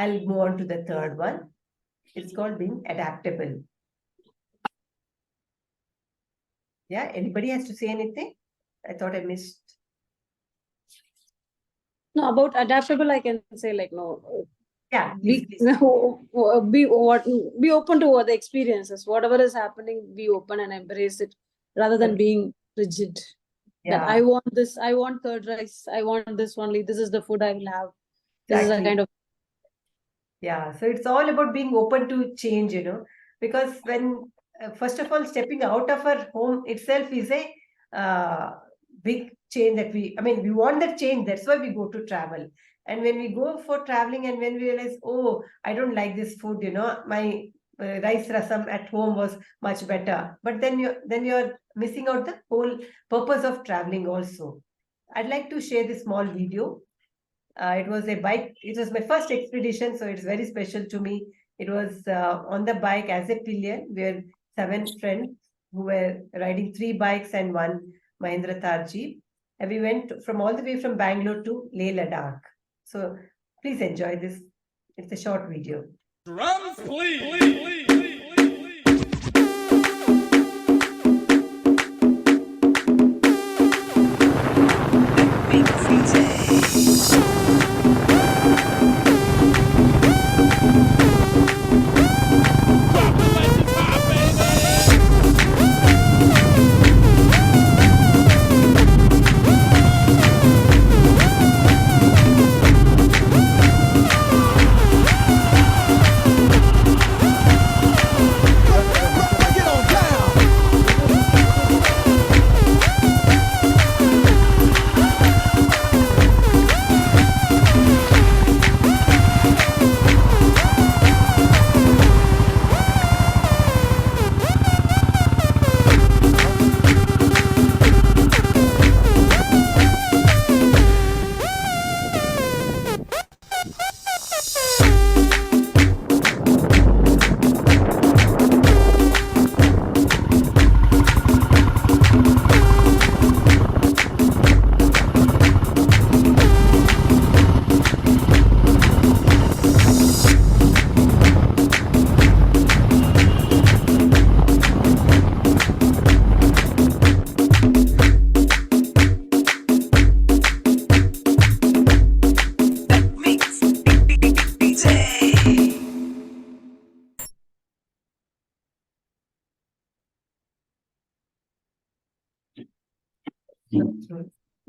I'll move on to the third one. It's called being adaptable. Yeah, anybody has to say anything? I thought I missed. No, about adaptable, I can say like no. Yeah, Be, please. be open to the experiences. Whatever is happening, be open and embrace it rather than being rigid. Yeah. That I want this, I want curd rice, I want this only, this is the food I will have. This is a kind of. Yeah, so it's all about being open to change, because when, first of all, stepping out of our home itself is a big change that we want that change. That's why we go to travel. And when we go for traveling and when we realize, oh, I don't like this food, my rice rasam at home was much better. But then you're missing out the whole purpose of traveling also. I'd like to share this small video. It was a bike. It was my first expedition, so it's very special to me. It was on the bike as a pillion. We were 7 friends who were riding 3 bikes and 1 Mahindra Thar Jeep. And we went from all the way from Bangalore to Leh Ladakh. So please enjoy this. It's a short video. Drums, please.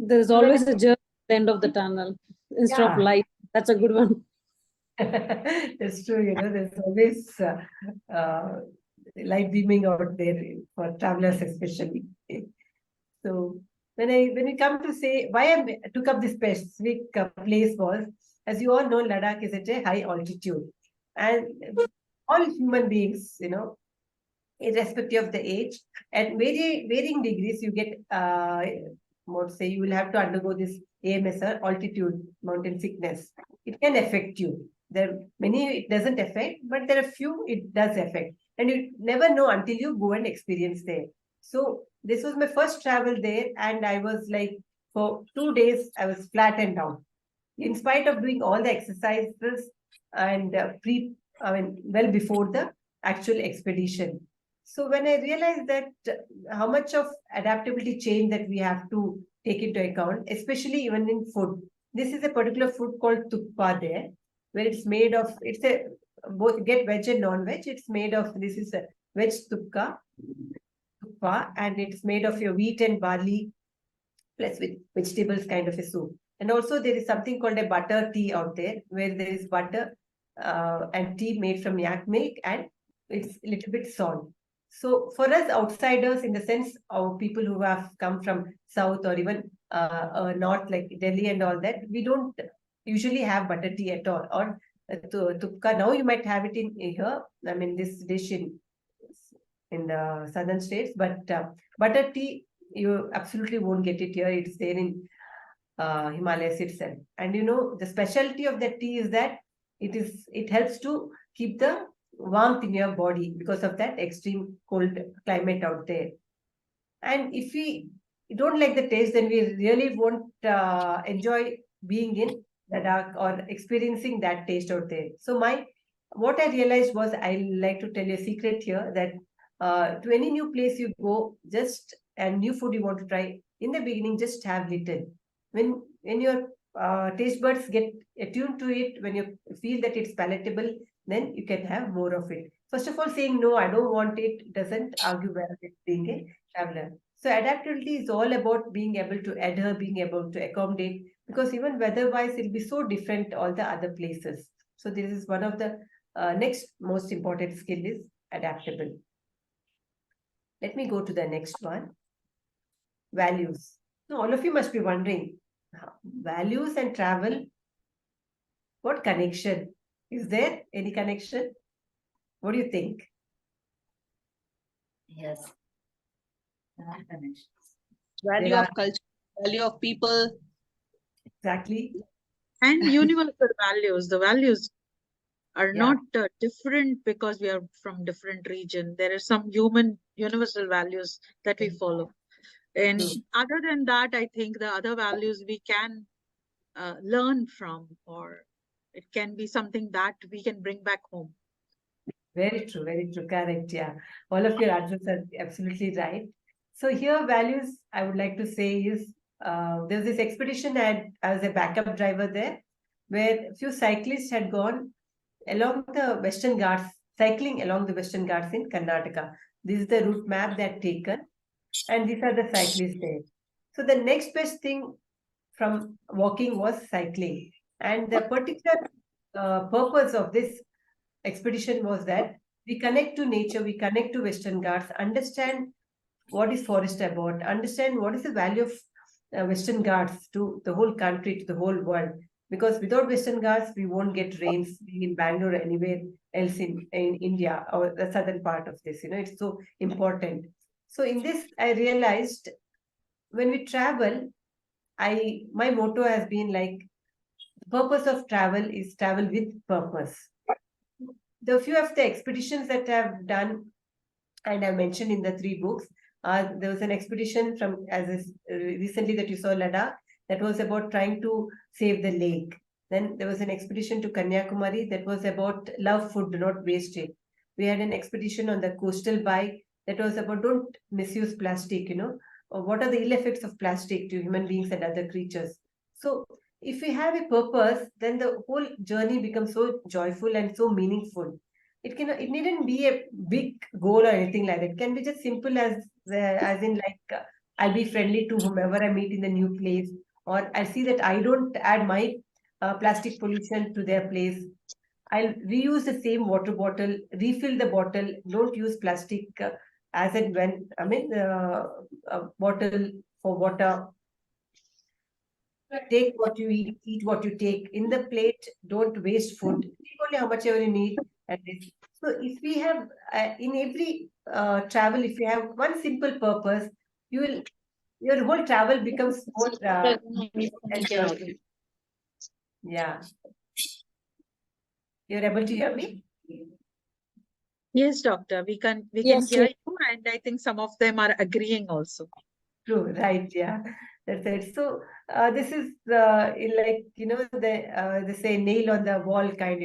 There is always a journey at the end of the tunnel instead of light. That's a good one. That's true. There's always light beaming out there for travelers, especially. So when we come to say why I took up this specific place was, as you all know, Ladakh is at a high altitude, and all human beings, irrespective of the age, at varying degrees, you get you will have to undergo this AMS, or altitude mountain sickness. It can affect you. There are many it doesn't affect, but there are few it does affect, and you never know until you go and experience there. So this was my first travel there, and I was like, for 2 days I was flattened down, in spite of doing all the exercises and well before the actual expedition. So when I realized that how much of adaptability change that we have to take into account, especially even in food. This is a particular food called tukpa there, where it's made of, it's a, both get veg and non-veg. It's made of, this is a veg tukpa, and it's made of your wheat and barley plus with vegetables kind of a soup. And also there is something called a butter tea out there, where there is butter and tea made from yak milk, and it's a little bit salt. So for us outsiders, in the sense of people who have come from south or even north, like Delhi and all that, we don't usually have butter tea at all. Or tukka, now you might have it in here. I mean, this dish in the southern states, but butter tea, you absolutely won't get it here. It's there in Himalayas itself. And the specialty of that tea is that it helps to keep the warmth in your body because of that extreme cold climate out there. And if we don't like the taste, then we really won't enjoy being in Ladakh or experiencing that taste out there. So what I realized was, I like to tell you a secret here, that to any new place you go, and new food you want to try, in the beginning, just have little. When your taste buds get attuned to it, when you feel that it's palatable, then you can have more of it. First of all, saying no, I don't want it, doesn't argue well with being a traveler. So adaptability is all about being able to adhere, being able to accommodate, because even weather-wise, it'll be so different all the other places. So this is one of the next most important skill is adaptable. Let me go to the next one. Values. Now, all of you must be wondering, values and travel, what connection? Is there any connection? What do you think? Yes. There are connections. Value There of culture, value of people, Exactly. And universal values. The values are Yeah. not different because we are from different region. There are some universal values that we follow. And True. other than that, I think the other values we can learn from, or it can be something that we can bring back home. Very true, correct. Yeah, all of your answers are absolutely right. So here, values I would like to say is, there's this expedition, and I was a backup driver there, where a few cyclists had gone along the Western Ghats, cycling along the Western Ghats in Karnataka. This is the route map they had taken, and these are the cyclists there. So the next best thing from walking was cycling, and the particular purpose of this expedition was that we connect to nature, we connect to Western Ghats, understand what is forest about, understand what is the value of Western Ghats to the whole country, to the whole world. Because without Western Ghats, we won't get rains being in Bangalore or anywhere else in India or the southern part of this. It's so important. So in this, I realized when we travel, my motto has been like, the purpose of travel is travel with purpose. The few of the expeditions that I've done, and I mentioned in the 3 books, there was an expedition from, recently that you saw, Ladakh, that was about trying to save the lake. Then there was an expedition to Kanyakumari that was about love food, do not waste it. We had an expedition on the coastal bike that was about don't misuse plastic, or what are the ill effects of plastic to human beings and other creatures. So if we have a purpose, then the whole journey becomes so joyful and so meaningful. It needn't be a big goal or anything like that. It can be just simple as in like, I'll be friendly to whomever I meet in the new place, or I see that I don't add my plastic pollution to their place. I'll reuse the same water bottle, refill the bottle, don't use plastic as and when, a bottle for water. Take what you eat what you take. In the plate, don't waste food. Take only how much ever you need. So if we have, in every travel, if you have one simple purpose, your whole travel becomes more and joyful. Yeah. You're able to hear me? Yes, doctor, we can Yes, hear yes. you, and I think some of them are agreeing also. True, right, yeah. That's it. So this is like, they say nail on the wall kind,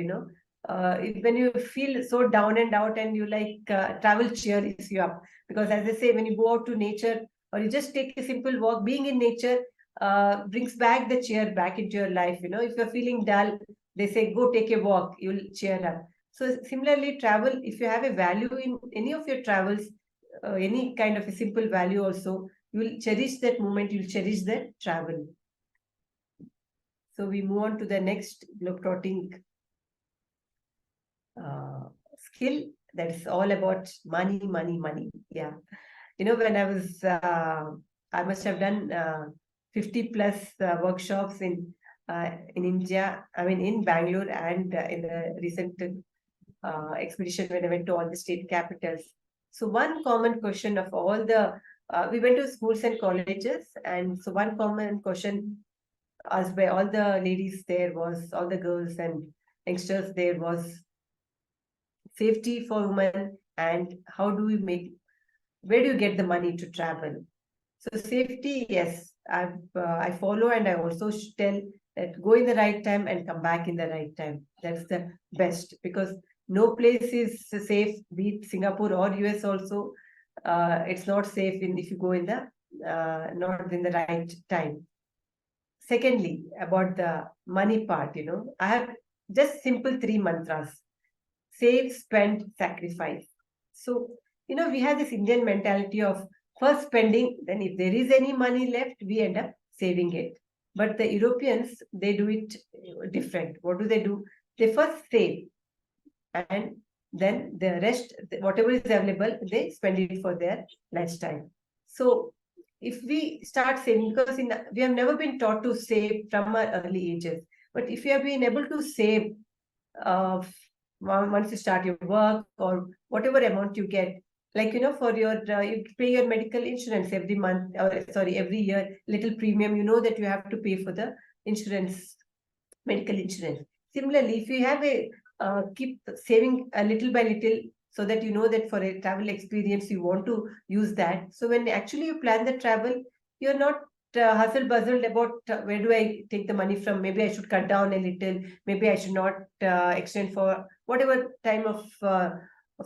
when you feel so down and out, and you like travel cheers you up. Because as I say, when you go out to nature, or you just take a simple walk, being in nature brings back the cheer back into your life. If you're feeling dull, they say, go take a walk, you'll cheer up. So similarly, travel, if you have a value in any of your travels, any kind of a simple value also, you will cherish that moment, you will cherish that travel. So we move on to the next globetrotting skill, that's all about money, money, money. Yeah. When I must have done 50 plus workshops in India, in Bangalore, and in the recent expedition when I went to all the state capitals. So one common question of all we went to schools and colleges, and so one common question asked by all the ladies there was, all the girls and youngsters there was, safety for women, and where do you get the money to travel? So safety, yes, I follow, and I also tell that go in the right time and come back in the right time. That's the best, because no place is safe, be it Singapore or US also. It's not safe if you go in the not in the right time. Secondly, about the money part, I have just simple 3 mantras: save, spend, sacrifice. So, we have this Indian mentality of first spending, then if there is any money left, we end up saving it. But the Europeans, they do it different. What do? They first save, and then the rest, whatever is available, they spend it for their lifestyle. So if we start saving, because we have never been taught to save from our early ages, but if you have been able to save once you start your work, or whatever amount you get, like for your you pay your medical insurance every month, or sorry, every year, little premium, that you have to pay for the insurance, medical insurance. Similarly, if you have a keep saving a little by little, so that that for a travel experience you want to use that. So when actually you plan the travel, you're not hustle bustled about where do I take the money from. Maybe I should cut down a little. Maybe I should not extend for whatever time of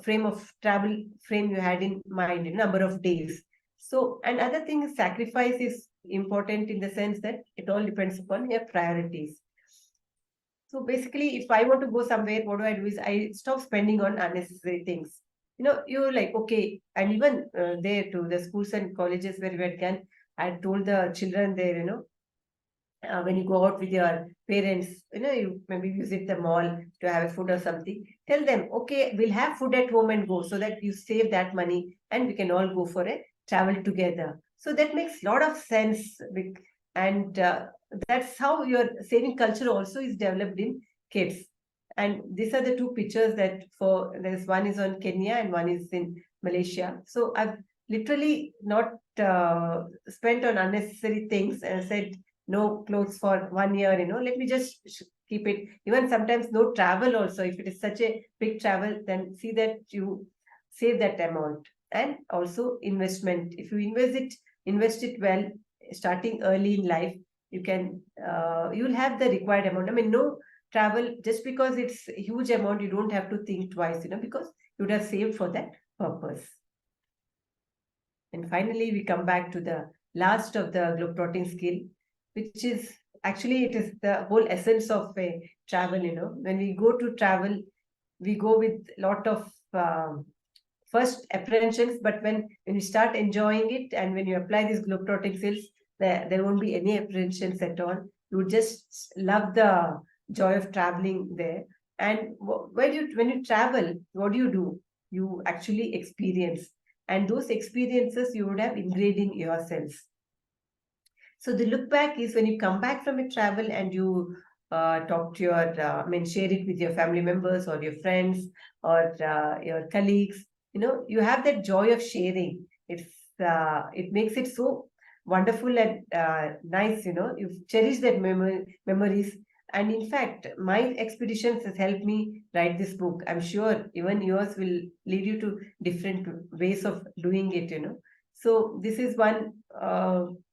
frame of travel frame you had in mind, number of days. So, and other thing, sacrifice is important in the sense that it all depends upon your priorities. So basically, if I want to go somewhere, what do? Is I stop spending on unnecessary things. You're like, okay, and even there to the schools and colleges where we can, I told the children there, when you go out with your parents, you maybe visit the mall to have a food or something, tell them, okay, we'll have food at home and go, so that you save that money and we can all go for a travel together. So that makes a lot of sense. And that's how your saving culture also is developed in kids. And these are the two pictures that there's one is on Kenya and one is in Malaysia. So I've literally not spent on unnecessary things, and said no clothes for 1 year, let me just keep it. Even sometimes no travel also, if it is such a big travel, then see that you save that amount. And also investment, if you invest it well, starting early in life, you'll have the required amount. I mean, no travel, just because it's a huge amount, you don't have to think twice, because you would have saved for that purpose. And finally, we come back to the last of the globetrotting skill, which is actually, it is the whole essence of a travel. When we go to travel, we go with a lot of first apprehensions, but when you start enjoying it, and when you apply these globetrotting skills, there won't be any apprehensions at all. You just love the joy of traveling there. And when you travel, what do? You actually experience, and those experiences you would have ingrained in yourselves. So the look back is when you come back from a travel and you talk to your, share it with your family members or your friends or your colleagues. You have that joy of sharing. It makes it so wonderful and nice. You've cherished that memories. And in fact, my expeditions has helped me write this book. I'm sure even yours will lead you to different ways of doing it. So this is one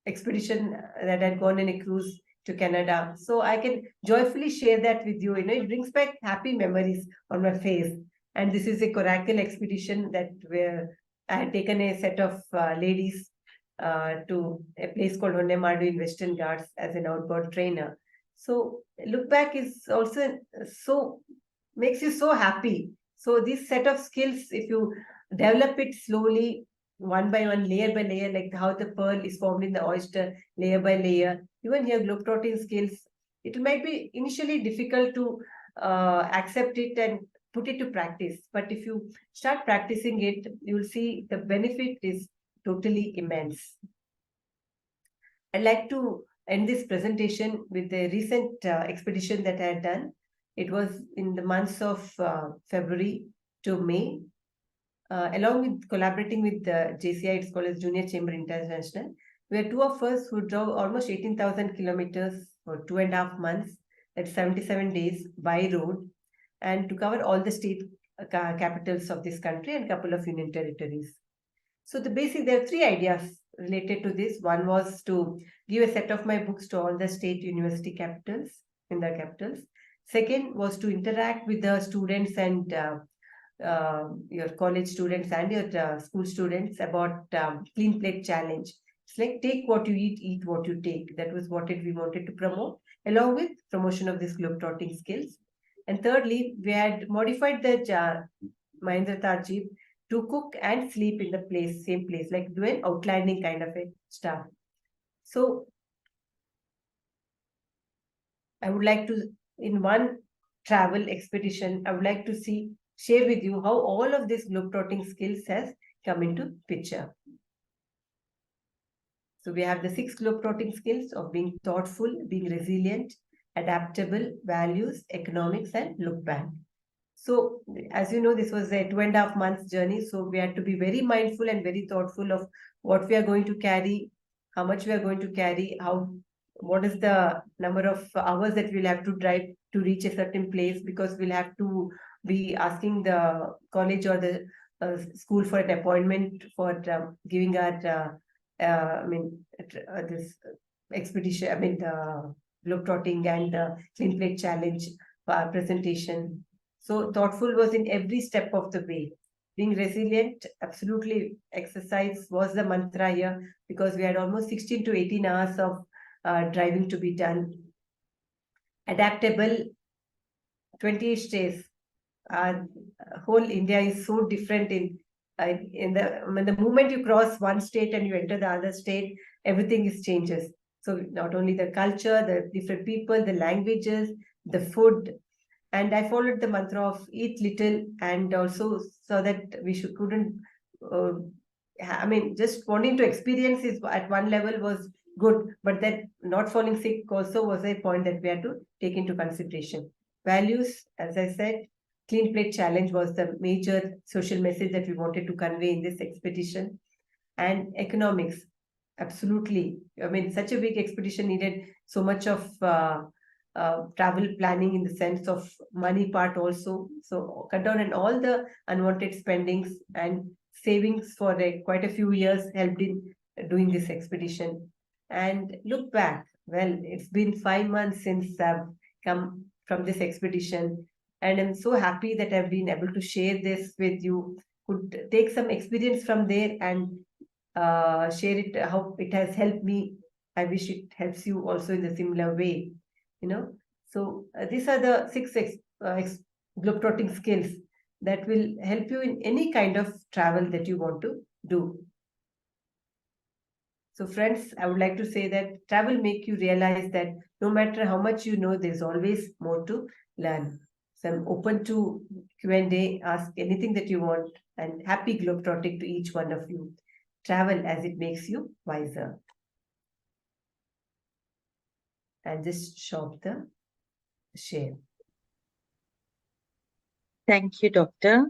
expedition that had gone on a cruise to Canada. So I can joyfully share that with you. It brings back happy memories on my face. And this is a coracle expedition where I had taken a set of ladies to a place called Honnemadu in Western Ghats as an outbound trainer. So look back is also makes you so happy. So this set of skills, if you develop it slowly, one by one, layer by layer, like how the pearl is formed in the oyster, layer by layer, even here globetrotting skills, it might be initially difficult to accept it and put it to practice. But if you start practicing it, you will see the benefit is totally immense. I'd like to end this presentation with a recent expedition that I had done. It was in the months of February to May, along with collaborating with the JCI, it's called as Junior Chamber International. We are two of us who drove almost 18,000 kilometers for 2.5 months, that's 77 days by road, and to cover all the state capitals of this country and a couple of union territories. So there are 3 ideas related to this. One was to give a set of my books to all the state university capitals in the capitals. Second was to interact with the students and your college students and your school students about clean plate challenge. It's like take what you eat what you take. That was what we wanted to promote, along with promotion of this globetrotting skills. And thirdly, we had modified the Mahindra Thar Jeep to cook and sleep in the same place, like do an outlining kind of a stuff. So I would like to, in one travel expedition, I would like to share with you how all of this globetrotting skills has come into picture. So we have the 6 globetrotting skills of being thoughtful, being resilient, adaptable, values, economics, and look back. So as you know, this was a 2.5 months journey. So we had to be very mindful and very thoughtful of what we are going to carry, how much we are going to carry, what is the number of hours that we'll have to drive to reach a certain place, because we'll have to be asking the college or the school for an appointment for giving our this expedition, the globetrotting and the clean plate challenge presentation. So thoughtful was in every step of the way. Being resilient, absolutely, exercise was the mantra here, because we had almost 16 to 18 hours of driving to be done. Adaptable, 28 days. Whole India is so different in the moment you cross one state and you enter the other state, everything is changes. So not only the culture, the different people, the languages, the food. And I followed the mantra of eat little, and also so that we couldn't, just wanting to experience is at one level was good, but that not falling sick also was a point that we had to take into consideration. Values, as I said, clean plate challenge was the major social message that we wanted to convey in this expedition. And economics, absolutely. Such a big expedition needed so much of travel planning in the sense of money part also. So cut down on all the unwanted spendings, and savings for quite a few years helped in doing this expedition. And look back, well, it's been 5 months since I've come from this expedition, and I'm so happy that I've been able to share this with you. Could take some experience from there and share it, how it has helped me. I wish it helps you also in the similar way. So these are the 6 globetrotting skills that will help you in any kind of travel that you want to do. So friends, I would like to say that travel make you realize that no matter how much you know, there's always more to learn. So I'm open to Q&A, ask anything that you want, and happy globetrotting to each one of you. Travel as it makes you wiser. And just stop the share. Thank you, Doctor.